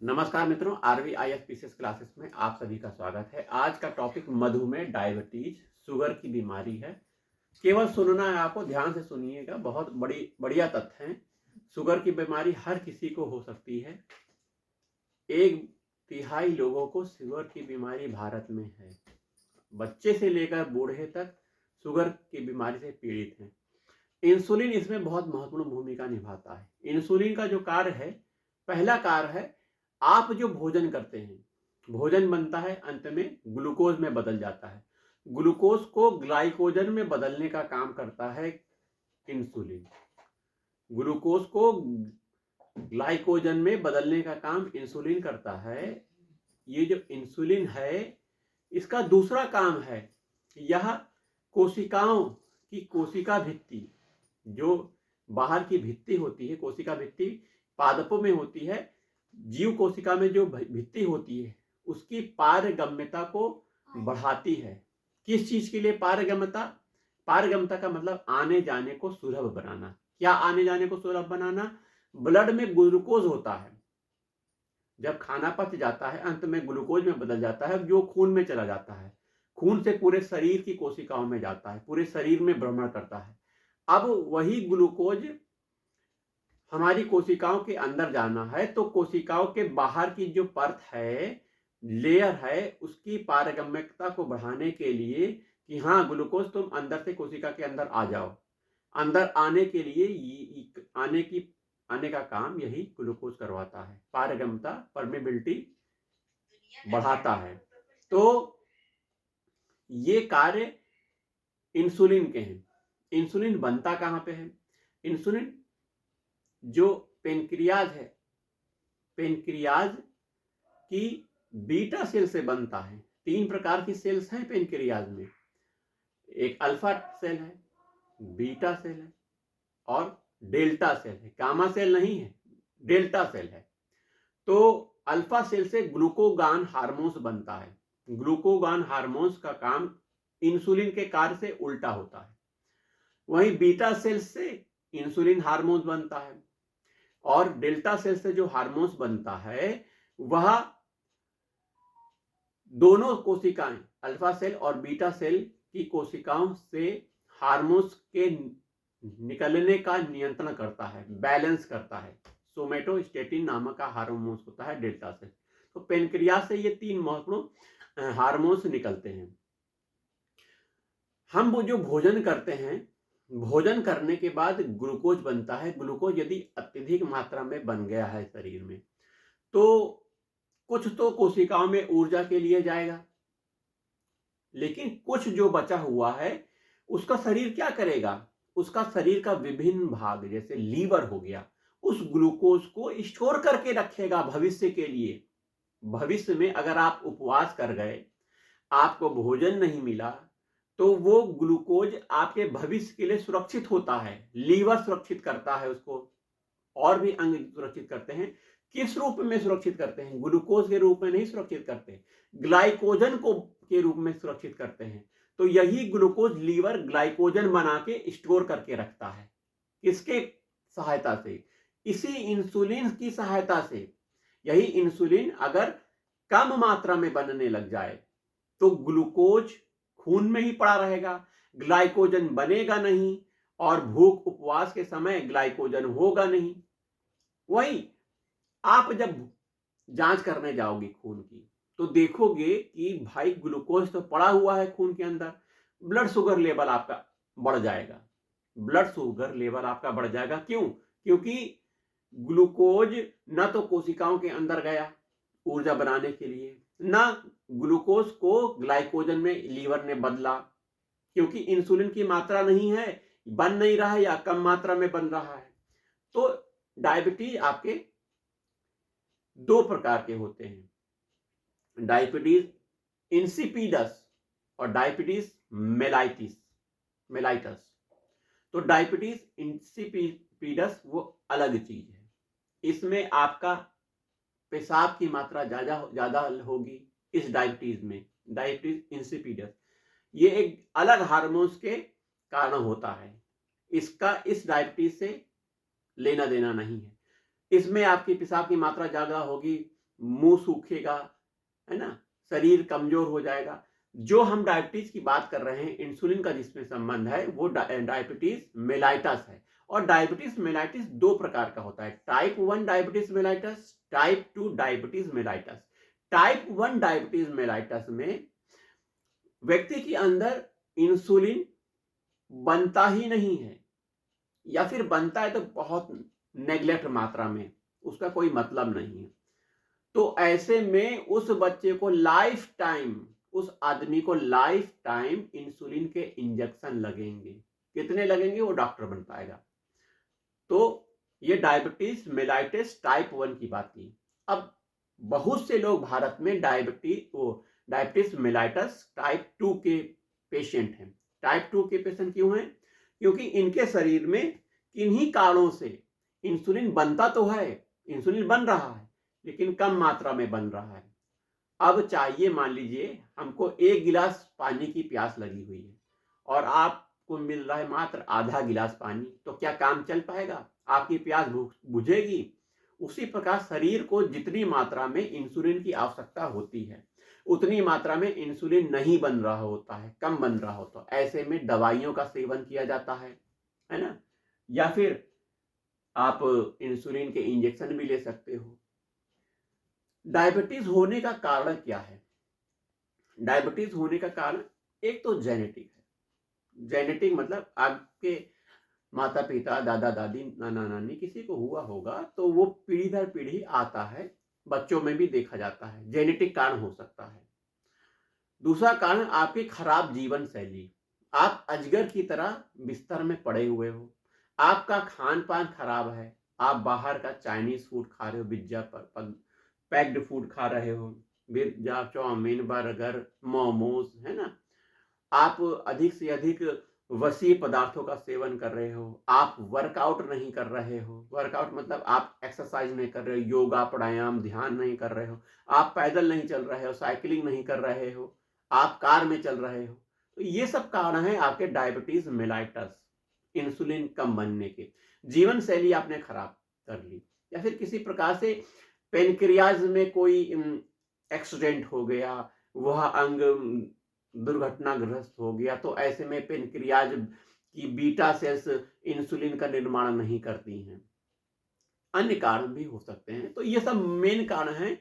नमस्कार मित्रों, RVIS classes में आप सभी का स्वागत है। आज का टॉपिक मधुमेह, डायबिटीज, शुगर की बीमारी है। केवल सुनना है आपको, ध्यान से सुनिएगा। बहुत बढ़िया तथ्य हैं। शुगर की बीमारी हर किसी को हो सकती है। 1/3 लोगों को शुगर की बीमारी भारत में है। बच्चे से लेकर बूढ़े तक शुगर की बीमारी से पीड़ित हैं। इंसुलिन इसमें बहुत महत्वपूर्ण भूमिका निभाता है। इंसुलिन का जो कार्य है, पहला कार्य है, आप जो भोजन करते हैं, भोजन बनता है, अंत में ग्लूकोज में बदल जाता है। ग्लूकोज को ग्लाइकोजन में बदलने का काम करता है इंसुलिन। ग्लूकोज को ग्लाइकोजन में बदलने का काम इंसुलिन करता है। ये जो इंसुलिन है, इसका दूसरा काम है, यह कोशिकाओं की कोशिका भित्ति, जो बाहर की भित्ति होती है, कोशिका भित्ति पादपों में होती है, जीव कोशिका में जो भित्ति होती है, उसकी पारगम्यता को बढ़ाती है। किस चीज के लिए पारगम्यता? पारगम्यता का मतलब आने जाने को सुलभ बनाना। क्या आने जाने को सुलभ बनाना? ब्लड में ग्लूकोज होता है, जब खाना पच जाता है अंत में ग्लूकोज में बदल जाता है, जो खून में चला जाता है, खून से पूरे शरीर की कोशिकाओं में जाता है, पूरे शरीर में भ्रमण करता है। अब वही ग्लूकोज हमारी कोशिकाओं के अंदर जाना है, तो कोशिकाओं के बाहर की जो परत है, लेयर है, उसकी पारगम्यता को बढ़ाने के लिए कि हाँ ग्लूकोज तुम अंदर से कोशिका के अंदर आ जाओ, अंदर आने के लिए आने का काम यही ग्लूकोज करवाता है। पारगम्यता, परमेबिलिटी बढ़ाता है। तो ये कार्य इंसुलिन के हैं। इंसुलिन बनता कहाँ पे है? इंसुलिन जो पेनक्रियाज है, पेनक्रियाज की बीटा सेल से बनता है। 3 प्रकार की सेल्स हैं पेनक्रियाज में। एक अल्फा सेल है, बीटा सेल है और डेल्टा सेल है। गामा सेल नहीं है, डेल्टा सेल है। तो अल्फा सेल से ग्लूकोगान हार्मोन्स बनता है। ग्लूकोगान हार्मोन्स का काम इंसुलिन के कार्य से उल्टा होता है। वहीं बीटा सेल से इंसुलिन हार्मोन बनता है और डेल्टा सेल से जो हार्मोन्स बनता है, वह दोनों कोशिकाएं, अल्फा सेल और बीटा सेल की कोशिकाओं से हार्मोन्स के निकलने का नियंत्रण करता है, बैलेंस करता है। सोमेटोस्टेटिन नामक का हार्मोन्स होता है डेल्टा सेल। तो पेनक्रियास से ये 3 महत्वपूर्ण हार्मोन्स निकलते हैं। हम वो जो भोजन करते हैं, भोजन करने के बाद ग्लूकोज बनता है। ग्लूकोज यदि अत्यधिक मात्रा में बन गया है शरीर में, तो कुछ तो कोशिकाओं में ऊर्जा के लिए जाएगा, लेकिन कुछ जो बचा हुआ है उसका शरीर क्या करेगा? उसका शरीर का विभिन्न भाग, जैसे लीवर हो गया, उस ग्लूकोज को स्टोर करके रखेगा भविष्य के लिए। भविष्य में अगर आप उपवास कर गए, आपको भोजन नहीं मिला, तो वो ग्लूकोज आपके भविष्य के लिए सुरक्षित होता है। लीवर सुरक्षित करता है उसको, और भी अंग सुरक्षित करते हैं। किस रूप में सुरक्षित करते हैं? ग्लूकोज के रूप में नहीं सुरक्षित करते, ग्लाइकोजन को के रूप में सुरक्षित करते हैं। तो यही ग्लूकोज लीवर ग्लाइकोजन बना के स्टोर करके रखता है। किसके सहायता से? इसी इंसुलिन की सहायता से। यही इंसुलिन अगर कम मात्रा में बनने लग जाए, तो ग्लूकोज खून में ही पड़ा रहेगा, ग्लाइकोजन बनेगा नहीं, और भूख उपवास के समय ग्लाइकोजन होगा नहीं। वही आप जब जांच करने जाओगे खून की, तो देखोगे कि भाई ग्लूकोज तो पड़ा हुआ है खून के अंदर। ब्लड शुगर लेवल आपका बढ़ जाएगा। ब्लड शुगर लेवल आपका बढ़ जाएगा। क्यों? क्योंकि ग्लूकोज न तो कोशिकाओं के अंदर गया ऊर्जा बनाने के लिए, ना ग्लूकोज को ग्लाइकोजन में लीवर ने बदला, क्योंकि इंसुलिन की मात्रा नहीं है, बन नहीं रहा है या कम मात्रा में बन रहा है। तो डायबिटीज आपके 2 प्रकार के होते हैं, डायबिटीज इंसिपिडस और डायबिटीज मेलाइटस। तो डायबिटीज इंसिपिडस वो अलग चीज है। इसमें आपका पेशाब की मात्रा ज्यादा होगी इस डायबिटीज में। डायबिटीज इंसिपिडस ये एक अलग हार्मोन्स के कारण होता है। इसका इस डायबिटीज से लेना देना नहीं है। इसमें आपकी पेशाब की मात्रा ज्यादा होगी, मुंह सूखेगा, है ना, शरीर कमजोर हो जाएगा। जो हम डायबिटीज की बात कर रहे हैं, इंसुलिन का जिसमें संबंध है, वो डायबिटीज मेलाइटस है। और डायबिटीज मेलाइटिस दो प्रकार का होता है, type 1 diabetes mellitus, type 2 diabetes mellitus. Type 1 diabetes mellitus में व्यक्ति के अंदर इंसुलिन बनता ही नहीं है, या फिर बनता है तो बहुत नेग्लेक्ट मात्रा में, उसका कोई मतलब नहीं है। तो ऐसे में उस बच्चे को लाइफ टाइम, उस आदमी को लाइफ टाइम इंसुलिन के इंजेक्शन लगेंगे। कितने लगेंगे वो डॉक्टर बन पाएगा। तो ये डायबिटीज मेलाइटिस टाइप 1 की बात की। अब बहुत से लोग भारत में डायबिटीज मेलाइटिस टाइप 2 के पेशेंट हैं। टाइप 2 के पेशेंट क्यों हैं? क्योंकि इनके शरीर में किन्हीं कारणों से इंसुलिन बनता तो है, इंसुलिन बन रहा है, लेकिन कम मात्रा में बन रहा है। अब चाहिए, मान लीजिए हमको 1 गिलास पानी की प्यास लगी हुई है और आपको मिल रहा है मात्र आधा गिलास पानी, तो क्या काम चल पाएगा? आपकी प्यास बुझेगी? उसी प्रकार शरीर को जितनी मात्रा में इंसुलिन की आवश्यकता होती है, उतनी मात्रा में इंसुलिन नहीं बन रहा होता है, कम बन रहा होता है। ऐसे में दवाइयों का सेवन किया जाता है ना, या फिर आप इंसुलिन के इंजेक्शन भी ले सकते हो। डायबिटीज होने का कारण क्या है? डायबिटीज होने का कारण एक तो जेनेटिक है। जेनेटिक मतलब आपके माता पिता, दादा दादी, नाना नानी किसी को हुआ होगा तो वो पीढ़ी दर पीढ़ी आता है, बच्चों में भी देखा जाता है, जेनेटिक कारण हो सकता है। दूसरा कारण आपकी खराब जीवन शैली। आप अजगर की तरह बिस्तर में पड़े हुए हो, आपका खान पान खराब है, आप बाहर का चाइनीज फूड खा रहे हो, पिज्जा पैक्ड फूड खा रहे हो, पिज्जा, चाउमीन, बर्गर, मोमोज, है ना। आप अधिक से अधिक वसी पदार्थों का सेवन कर रहे हो, आप वर्कआउट नहीं कर रहे हो। वर्कआउट मतलब आप एक्सरसाइज नहीं कर रहे हो, योगा प्राणायाम ध्यान नहीं कर रहे हो, आप पैदल नहीं चल रहे हो, साइकिलिंग नहीं कर रहे हो, आप कार में चल रहे हो। तो ये सब कारण है आपके डायबिटीज मेलाइटस, इंसुलिन कम बनने के। जीवन शैली आपने खराब कर ली, या फिर किसी प्रकार से पेनक्रियाज में कोई एक्सीडेंट हो गया, वह अंग दुर्घटनाग्रस्त हो गया, तो ऐसे में पेनक्रियाज की बीटा सेल्स इंसुलिन का निर्माण नहीं करती हैं। अन्य कारण भी हो सकते हैं। तो ये सब मेन कारण हैं।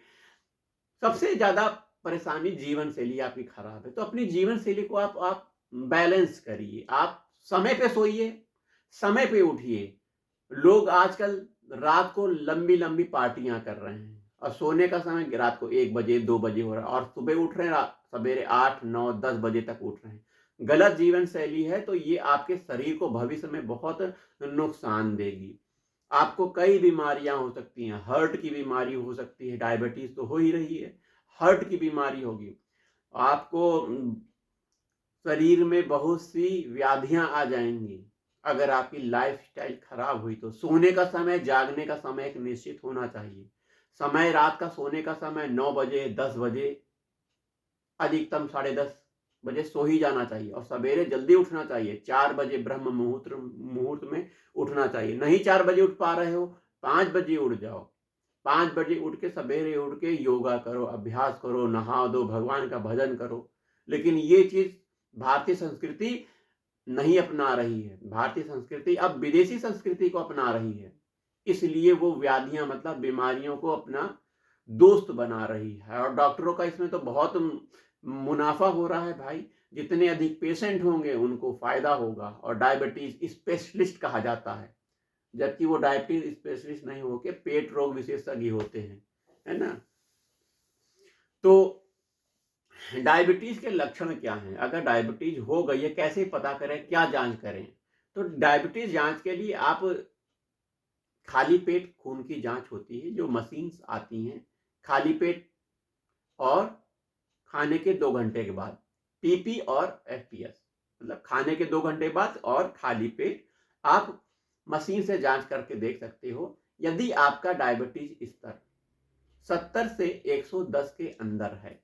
सबसे ज्यादा परेशानी जीवन शैली आपकी खराब है, तो अपनी जीवन शैली को आप बैलेंस करिए। आप समय पे सोइए, समय पे उठिए। लोग आजकल रात को लंबी लंबी पार्टियां कर रहे हैं और सोने का समय रात को 1 बजे 2 बजे हो रहा है, और सुबह उठ रहे हैं सवेरे 8 9 10 बजे तक उठ रहे हैं। गलत जीवन शैली है, तो ये आपके शरीर को भविष्य में बहुत नुकसान देगी। आपको कई बीमारियां हो सकती हैं, हार्ट की बीमारी हो सकती है, डायबिटीज तो हो ही रही है, हार्ट की बीमारी होगी आपको, शरीर में बहुत सी व्याधियां आ जाएंगी अगर आपकी लाइफस्टाइल खराब हुई तो। सोने का समय, जागने का समय एक निश्चित होना चाहिए। समय, रात का सोने का समय 9 बजे 10 बजे, अधिकतम 10:30 बजे सो ही जाना चाहिए, और सवेरे जल्दी उठना चाहिए। 4 बजे ब्रह्म मुहूर्त में उठना चाहिए। नहीं 4 बजे उठ पा रहे हो, 5 बजे उठ जाओ। 5 बजे उठ के सवेरे उठ के योगा करो, अभ्यास करो, नहा दो, भगवान का भजन करो। लेकिन ये चीज भारतीय संस्कृति नहीं अपना रही है। भारतीय संस्कृति अब विदेशी संस्कृति को अपना रही है, इसलिए वो व्याधियां मतलब बीमारियों को अपना दोस्त बना रही है। और डॉक्टरों का इसमें तो बहुत मुनाफा हो रहा है भाई। जितने अधिक पेशेंट होंगे उनको फायदा होगा, और डायबिटीज स्पेशलिस्ट कहा जाता है, जबकि वो डायबिटीज स्पेशलिस्ट नहीं होके पेट रोग विशेषज्ञ होते हैं, है ना। तो डायबिटीज के लक्षण क्या हैं? अगर डायबिटीज हो गई है, कैसे पता करें, क्या जांच करें? तो डायबिटीज जांच के लिए आप खाली पेट खून की जांच होती है, जो मशीन्स आती हैं, खाली पेट और खाने के 2 घंटे के बाद, पीपी और एफपीएस, मतलब खाने के 2 घंटे बाद और खाली पेट। आप मशीन से जांच करके देख सकते हो। यदि आपका डायबिटीज स्तर 70 से 110 के अंदर है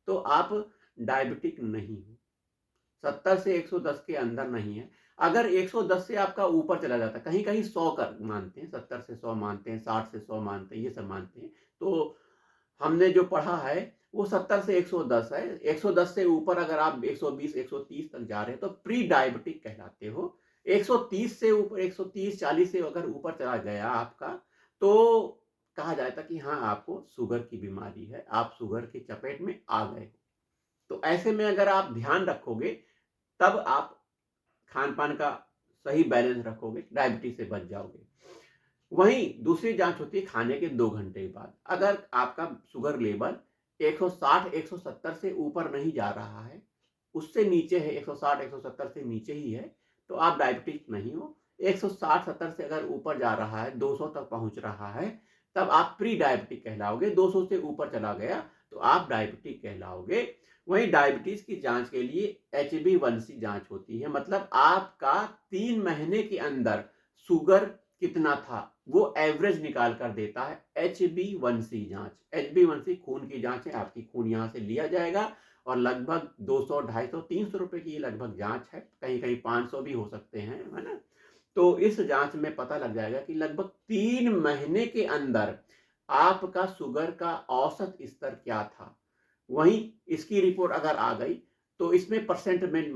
तो आप डायबिटिक नहीं हो। 70 से 110 के अंदर नहीं है। अगर 110 से आपका ऊपर चला जाता है, कहीं कहीं 100 कर मानते हैं, 70 से 100 मानते हैं, 60 से 100 मानते हैं, ये सब मानते हैं, तो हमने जो पढ़ा है वो 70 से 110 है। 110 से ऊपर अगर आप 120 130 तक जा रहे हैं तो प्री डायबिटिक कहलाते हो। 130 से ऊपर 130 40 से अगर ऊपर चला गया आपका, तो कहा जाता कि हाँ आपको शुगर की बीमारी है, आप शुगर की चपेट में आ गए हो। तो ऐसे में अगर आप ध्यान रखोगे तब आप खान पान का सही बैलेंस रखोगे, डायबिटीज से बच जाओगे। वहीं दूसरी जांच होती है खाने के 2 घंटे के बाद। अगर आपका शुगर लेवल 160 170 से ऊपर नहीं जा रहा है, उससे नीचे है, 160 170 से नीचे ही है, तो आप डायबिटिक नहीं हो। 160 70 से अगर ऊपर जा रहा है, 200 तक पहुंच रहा है, तब आप प्री डायबिटिक कहलाओगे। 200 से ऊपर चला गया तो आप डायबिटिक कहलाओगे। वहीं डायबिटीज की जांच के लिए HbA1c जांच होती है, मतलब आपका 3 महीने के अंदर शुगर कितना था वो एवरेज निकाल कर देता है HbA1c जांच। HbA1c खून की जांच है, आपकी खून यहां से लिया जाएगा और लगभग 200 250 300 रुपए की लगभग जांच है, कहीं कहीं 500 भी हो सकते हैं, है ना। तो इस जांच में पता लग जाएगा कि लगभग 3 महीने के अंदर आपका शुगर का औसत स्तर क्या था। वहीं इसकी रिपोर्ट अगर आ गई तो इसमें परसेंट में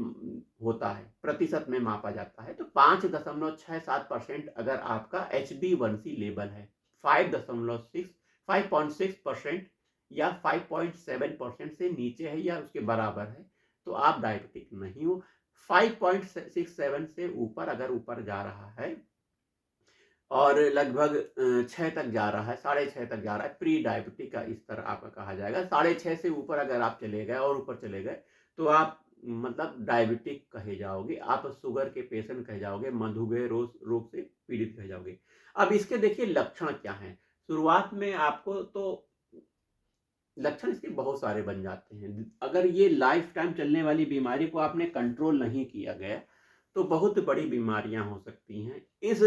होता है, प्रतिशत में मापा जाता है। तो 5.67% अगर आपका HbA1c लेवल है, 5.6% या 5.7% से नीचे है या उसके बराबर है, तो आप डायबिटिक नहीं हो। 5.67 से ऊपर अगर ऊपर जा रहा है और लगभग 6 तक जा रहा है, 6.5 तक जा रहा है, प्री डायबिटिक का स्तर आपका कहा जाएगा। 6.5 से ऊपर अगर आप चले गए और ऊपर चले गए तो आप मतलब डायबिटिक कहे जाओगे, आप शुगर के पेशेंट कहे जाओगे, मधुमेह रोग से पीड़ित कहे जाओगे। अब इसके देखिए लक्षण क्या हैं। शुरुआत में आपको तो लक्षण इसके बहुत सारे बन जाते हैं। अगर ये लाइफ टाइम चलने वाली बीमारी को आपने कंट्रोल नहीं किया गया तो बहुत बड़ी बीमारियां हो सकती हैं। इस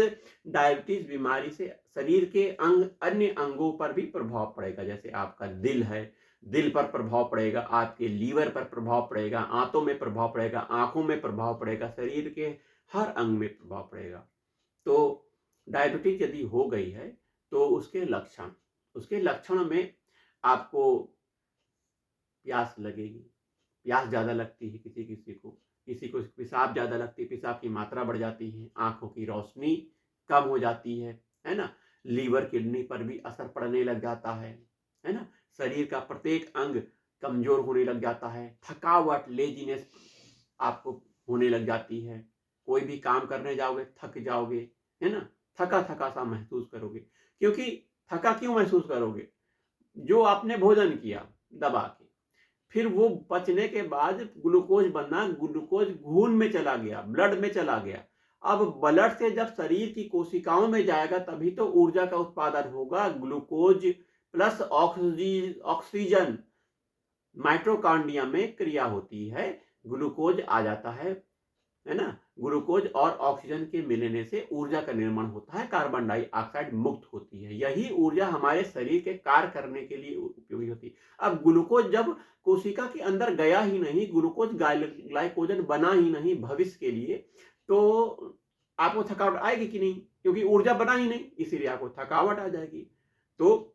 डायबिटीज बीमारी से शरीर के अन्य अंगों पर भी प्रभाव पड़ेगा। जैसे आपका दिल है, दिल पर प्रभाव पड़ेगा, आपके लीवर पर प्रभाव पड़ेगा, आंतों में प्रभाव पड़ेगा, आंखों में प्रभाव पड़ेगा, शरीर के हर अंग में प्रभाव पड़ेगा। तो डायबिटीज यदि हो गई है तो उसके लक्षण में आपको प्यास लगेगी, प्यास ज़्यादा लगती है किसी को पेशाब ज़्यादा लगती है, पेशाब की मात्रा बढ़ जाती है, आंखों की रोशनी कम हो जाती है ना। लीवर किडनी पर भी असर पड़ने लग जाता है ना। शरीर का प्रत्येक अंग कमजोर होने लग जाता है, थकावट लेजीनेस आपको होने लग जाती है। कोई भी काम करने जाओगे थक जाओगे, है ना, थका थका सा महसूस करोगे। क्योंकि थका क्यों महसूस करोगे? जो आपने भोजन किया दबा के, फिर वो पचने के बाद ग्लूकोज बनना, ग्लूकोज खून में चला गया, ब्लड में चला गया। अब ब्लड से जब शरीर की कोशिकाओं में जाएगा तभी तो ऊर्जा का उत्पादन होगा। ग्लूकोज प्लस ऑक्सीजन माइटोकॉन्ड्रिया में क्रिया होती है, ग्लूकोज आ जाता है ना। ग्लूकोज और ऑक्सीजन के मिलने से ऊर्जा का निर्माण होता है, कार्बन डाइऑक्साइड मुक्त होती है। यही ऊर्जा हमारे शरीर के कार्य करने के लिए उपयोगी होती है। अब ग्लूकोज जब कोशिका के अंदर गया ही नहीं, ग्लूकोज ग्लाइकोजन बना ही नहीं भविष्य के लिए, तो आपको थकावट आएगी कि नहीं? क्योंकि ऊर्जा बना ही नहीं, इसीलिए आपको थकावट आ जाएगी। तो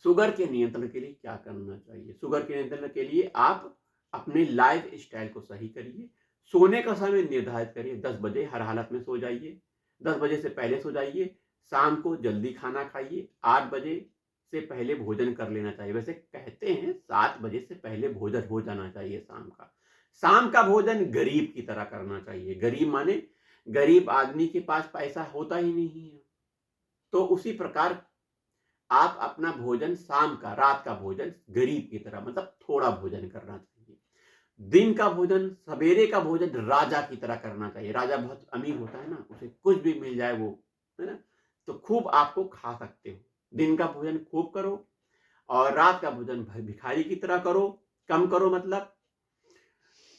शुगर के नियंत्रण के लिए क्या करना चाहिए? शुगर के नियंत्रण के लिए आप अपने लाइफ स्टाइल को सही करिए। सोने का समय निर्धारित करिए, 10 बजे हर हालत में सो जाइए, 10 बजे से पहले सो जाइए। शाम को जल्दी खाना खाइए, 8 बजे से पहले भोजन कर लेना चाहिए। वैसे कहते हैं 7 बजे से पहले भोजन हो जाना चाहिए शाम का। शाम का भोजन गरीब की तरह करना चाहिए। गरीब माने गरीब आदमी के पास पैसा होता ही नहीं है, तो उसी प्रकार आप अपना भोजन शाम का, रात का भोजन गरीब की तरह, मतलब थोड़ा भोजन करना चाहिए। दिन का भोजन, सवेरे का भोजन राजा की तरह करना चाहिए। राजा बहुत अमीर होता है ना, उसे कुछ भी मिल जाए वो, है ना, तो खूब आपको खा सकते हो। दिन का भोजन खूब करो और रात का भोजन भिखारी की तरह करो, कम करो। मतलब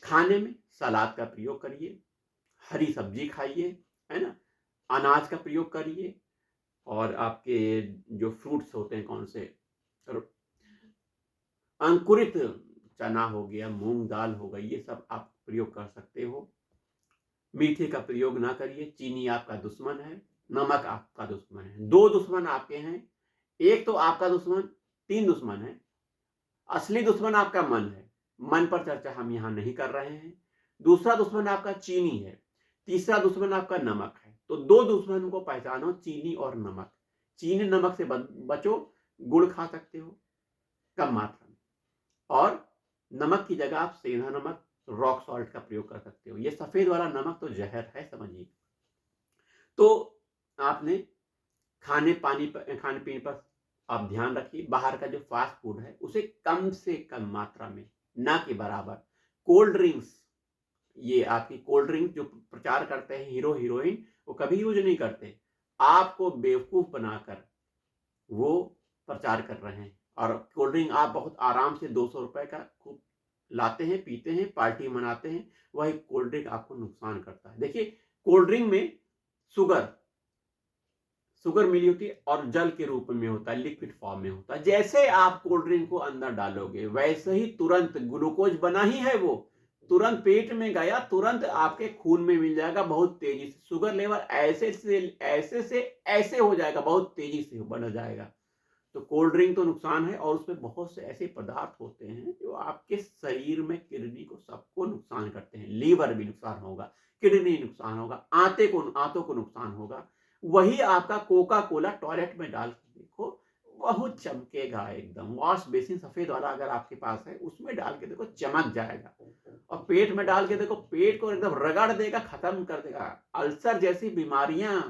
खाने में सलाद का प्रयोग करिए, हरी सब्जी खाइए, है ना, अनाज का प्रयोग करिए और आपके जो फ्रूट्स होते हैं कौन से, अंकुरित चना हो गया, मूंग दाल हो गई, ये सब आप प्रयोग कर सकते हो। मीठे का प्रयोग ना करिए, चीनी आपका दुश्मन है, नमक आपका दुश्मन है। 2 दुश्मन आपके हैं, एक तो आपका दुश्मन, 3 दुश्मन है। असली दुश्मन आपका मन है, मन पर चर्चा हम यहाँ नहीं कर रहे हैं। दूसरा दुश्मन आपका चीनी है, तीसरा दुश्मन आपका नमक है। तो 2 दुश्मन को पहचानो, चीनी और नमक। चीनी नमक से बचो, गुड़ खा सकते हो कम मात्रा में, और नमक की जगह आप सेंधा नमक, रॉक सॉल्ट का प्रयोग कर सकते हो। ये सफेद वाला नमक तो जहर है, समझिए। तो आपने खाने पीने पर आप ध्यान रखिए। बाहर का जो फास्ट फूड है उसे कम से कम मात्रा में, ना के बराबर। कोल्ड ड्रिंक्स, ये आपकी कोल्ड ड्रिंक जो प्रचार करते हैं हीरो हीरोइन, वो कभी यूज नहीं करते, आपको बेवकूफ बनाकर वो प्रचार कर रहे हैं। और कोल्ड ड्रिंक आप बहुत आराम से 200 रुपए का खूब लाते हैं, पीते हैं, पार्टी मनाते हैं, वही कोल्ड ड्रिंक आपको नुकसान करता है। देखिए, कोल्ड ड्रिंक में शुगर मिली होती है और जल के रूप में होता है, लिक्विड फॉर्म में होता है। जैसे आप कोल्ड ड्रिंक को अंदर डालोगे वैसे ही तुरंत ग्लूकोज बना ही है, वो तुरंत पेट में गया, तुरंत आपके खून में मिल जाएगा बहुत तेजी से। शुगर लेवल ऐसे हो जाएगा, बहुत तेजी से बढ़ जाएगा। तो कोल्ड ड्रिंक तो नुकसान है, और उसमें बहुत से ऐसे पदार्थ होते हैं जो आपके शरीर में, किडनी को, सबको नुकसान करते हैं। लीवर भी नुकसान होगा, किडनी नुकसान होगा, आंतों को नुकसान होगा। वही आपका कोका कोला टॉयलेट में डाल के देखो, बहुत चमकेगा एकदम। वॉश बेसिन सफेद वाला अगर आपके पास है, उसमें डाल के देखो, चमक जाएगा। और पेट में डाल के देखो, पेट को एकदम रगड़ देगा, खत्म कर देगा। अल्सर जैसी बीमारियां,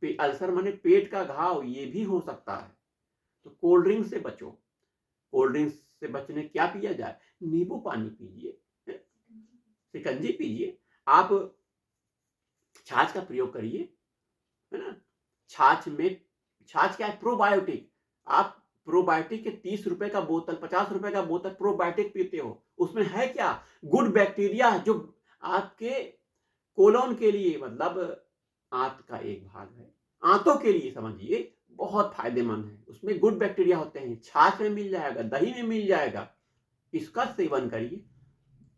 अल्सर माने पेट का घाव, ये भी हो सकता है। तो कोल्ड ड्रिंक से बचो। कोल्ड ड्रिंक से बचने क्या पिया जाए? नींबू पानी पीजिए, शिकंजी पीजिए, आप छाछ का प्रयोग करिए, है ना। छाछ क्या है? प्रोबायोटिक। आप प्रोबायोटिक के 30 रुपए का बोतल, 50 रुपए का बोतल प्रोबायोटिक पीते हो, उसमें है क्या? गुड बैक्टीरिया, जो आपके कोलोन के लिए, मतलब आंत का एक भाग है, आंतों के लिए समझिए बहुत फायदेमंद है। उसमें गुड बैक्टीरिया होते हैं। छाछ में मिल जाएगा, दही में मिल जाएगा, इसका सेवन करिए।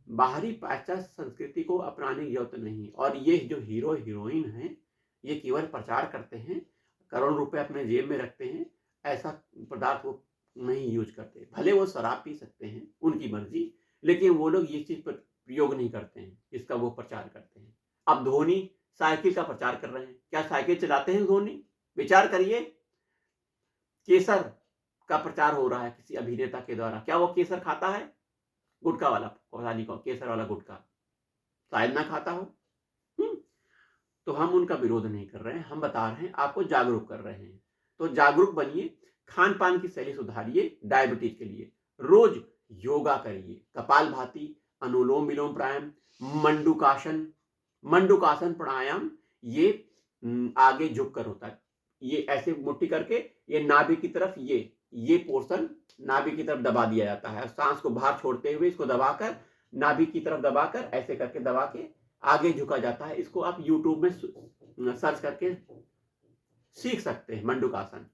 बाहरी पाश्चात्य संस्कृति को अपनाने की जरूरत नहीं। और ये जो हीरो हीरोइन है, ये केवल प्रचार करते हैं, करोड़ रुपए अपने जेब में रखते हैं, ऐसा पदार्थ वो नहीं यूज करते। भले वो शराब पी सकते हैं, उनकी मर्जी, लेकिन वो लोग ये चीज पर प्रयोग नहीं करते हैं, इसका वो प्रचार करते हैं। अब धोनी साइकिल का प्रचार कर रहे हैं, क्या साइकिल चलाते हैं धोनी? विचार करिए। केसर का प्रचार हो रहा है किसी अभिनेता के द्वारा, क्या वो केसर खाता है? गुटखा वाला, केसर वाला गुटखा शायद ना खाता हो। तो हम उनका विरोध नहीं कर रहे हैं, हम बता रहे हैं, आपको जागरूक कर रहे हैं। तो जागरूक बनिए, खान पान की शैली सुधारिए। डायबिटीज के लिए रोज योगा करिए, कपालभाति, अनुलोम विलोम प्राणायाम, मंडूकासन प्राणायाम। ये आगे झुक कर होता है, ये ऐसे मुट्ठी करके, ये नाभि की तरफ, ये पोर्शन नाभि की तरफ दबा दिया जाता है। सांस को बाहर छोड़ते हुए इसको दबाकर, नाभि की तरफ दबाकर, ऐसे करके दबा के आगे झुका जाता है। इसको आप यूट्यूब में सर्च करके सीख सकते हैं, मंडूकासन।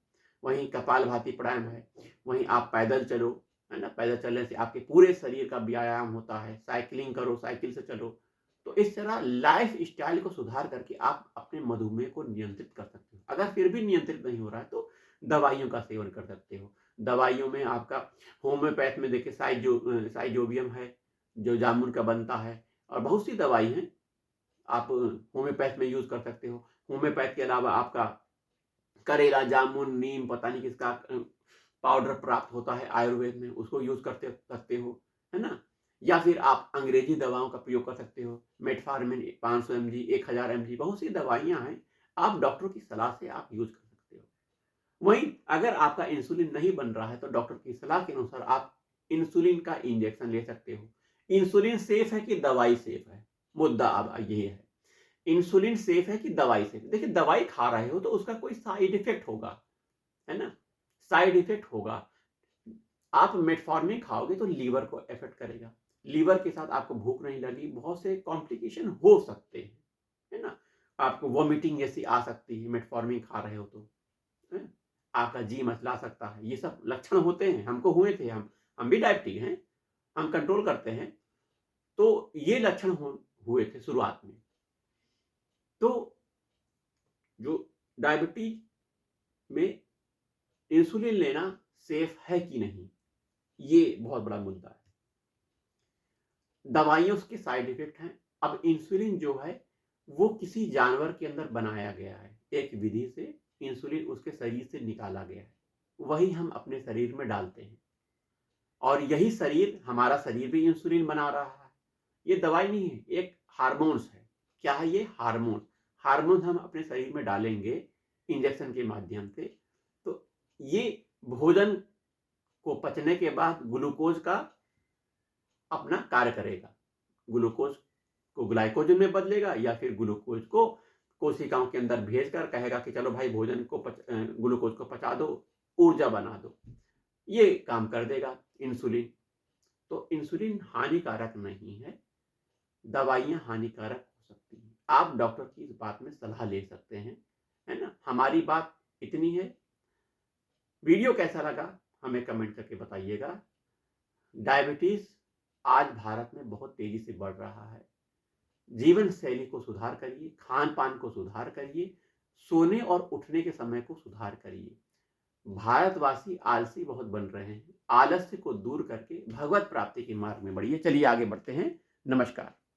वहीं कपालभाति प्राणायाम है। वहीं आप पैदल चलो, है ना, पैदल चलने से आपके पूरे शरीर का व्यायाम होता है। साइकिलिंग करो, साइकिल से चलो। तो इस तरह लाइफ स्टाइल को सुधार करके आप अपने मधुमेह को नियंत्रित कर सकते हो। अगर फिर भी नियंत्रित नहीं हो रहा है तो दवाइयों का सेवन कर सकते हो। दवाइयों में आपका होम्योपैथ में देखिए, साइजोबियम है जो जामुन का बनता है, और बहुत सी दवाई हैं, आप होम्योपैथ में यूज कर सकते हो। होम्योपैथ के अलावा आपका करेला, जामुन, नीम, पता नहीं किसका पाउडर प्राप्त होता है आयुर्वेद में, उसको यूज करते सकते हो, है ना। या फिर आप अंग्रेजी दवाओं का प्रयोग कर सकते हो। मेटफॉर्मिन 500 mg, 1000 mg, बहुत सी दवाइयां हैं, आप डॉक्टर की सलाह से आप यूज कर सकते हो। वहीं अगर आपका इंसुलिन नहीं बन रहा है तो डॉक्टर की सलाह के अनुसार आप इंसुलिन का इंजेक्शन ले सकते हो। इंसुलिन सेफ है कि दवाई सेफ है? मुद्दा अब ये है, इंसुलिन सेफ है कि दवाई सेफ है? देखिए, दवाई खा रहे हो तो उसका कोई साइड इफेक्ट होगा, है ना, साइड इफेक्ट होगा। आप मेटफॉर्मिन खाओगे तो लीवर को इफेक्ट करेगा, लीवर के साथ आपको भूख नहीं लगी, बहुत से कॉम्प्लिकेशन हो सकते हैं, है ना। आपको वॉमिटिंग जैसी आ सकती है मेटफॉर्मिन खा रहे हो तो, है? आपका जी मचला सकता है। ये सब लक्षण होते हैं, हमको हुए थे, हम भी डायबिटिक हैं, हम कंट्रोल करते हैं। तो ये लक्षण हुए थे शुरुआत में। तो जो डायबिटीज में इंसुलिन लेना सेफ है कि नहीं, ये बहुत बड़ा मुद्दा है। दवाइयों के साइड इफेक्ट हैं। अब इंसुलिन जो है वो किसी जानवर के अंदर बनाया गया है, एक विधि से इंसुलिन उसके शरीर से निकाला गया है, वही हम अपने शरीर में डालते हैं और यही शरीर, हमारा शरीर भी इंसुलिन बना रहा है। ये दवाई नहीं है, एक हार्मोन्स है। क्या है ये? हार्मोन। हार्मोन हम अपने शरीर में डालेंगे इंजेक्शन के माध्यम से, तो ये भोजन को पचने के बाद ग्लूकोज का अपना कार्य करेगा, ग्लूकोज को ग्लाइकोजन में बदलेगा या फिर ग्लूकोज को कोशिकाओं के अंदर भेजकर कहेगा कि चलो भाई भोजन को ग्लूकोज को पचा दो, ऊर्जा बना दो, ये काम कर देगा इंसुलिन। तो इंसुलिन हानिकारक नहीं है, दवाइयां हानिकारक हो सकती हैं। आप डॉक्टर की इस बात में सलाह ले सकते हैं, है ना। हमारी बात इतनी है। वीडियो कैसा लगा हमें कमेंट करके बताइएगा। डायबिटीज आज भारत में बहुत तेजी से बढ़ रहा है। जीवन शैली को सुधार करिए, खान पान को सुधार करिए, सोने और उठने के समय को सुधार करिए। भारतवासी आलसी बहुत बन रहे हैं। आलस्य को दूर करके भगवत प्राप्ति के मार्ग में बढ़िए। चलिए आगे बढ़ते हैं। नमस्कार।